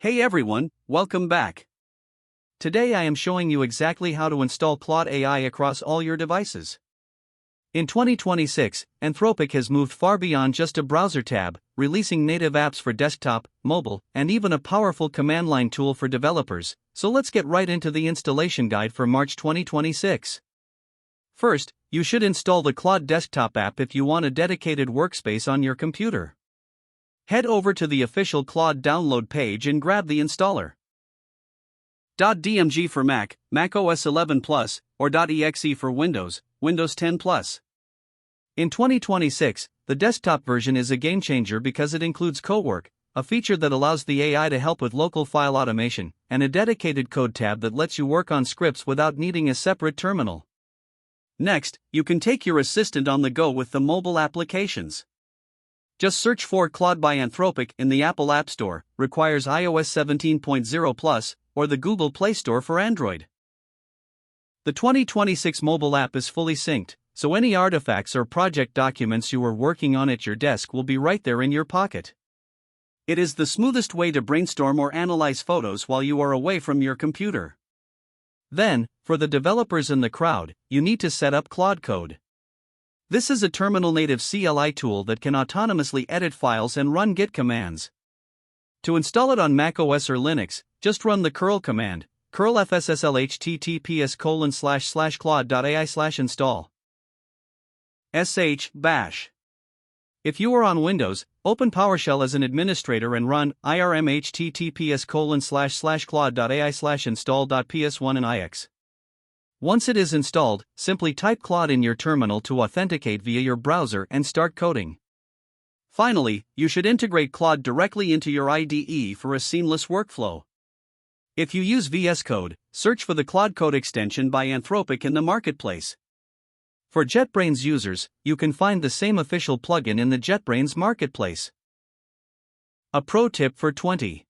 Hey everyone, welcome back. Today I am showing you exactly how to install Claude AI across all your devices. In 2026, Anthropic has moved far beyond just a browser tab, releasing native apps for desktop, mobile, and even a powerful command line tool for developers. So let's get right into the installation guide for March 2026. First, you should install the Claude desktop app if you want a dedicated workspace on your computer. Head over to the official Claude download page and grab the installer. .dmg for Mac, Mac OS 11 Plus, or .exe for Windows, Windows 10 Plus. In 2026, the desktop version is a game changer because it includes Codework, a feature that allows the AI to help with local file automation, and a dedicated code tab that lets you work on scripts without needing a separate terminal. Next, you can take your assistant on the go with the mobile applications. Just search for Claude by Anthropic in the Apple App Store, requires iOS 17.0 Plus, or the Google Play Store for Android. The 2026 mobile app is fully synced, so any artifacts or project documents you are working on at your desk will be right there in your pocket. It is the smoothest way to brainstorm or analyze photos while you are away from your computer. Then, for the developers in the crowd, you need to set up Claude Code. This is a terminal-native CLI tool that can autonomously edit files and run Git commands. To install it on Mac OS or Linux, just run the curl command, curl fsslhttps://claude.ai/install. bash. If you are on Windows, open PowerShell as an administrator and run irm https://claude.ai/install.ps1 and ix. Once it is installed, simply type Claude in your terminal to authenticate via your browser and start coding. Finally, you should integrate Claude directly into your IDE for a seamless workflow. If you use VS Code, search for the Claude Code extension by Anthropic in the marketplace. For JetBrains users, you can find the same official plugin in the JetBrains marketplace. A pro tip for 20.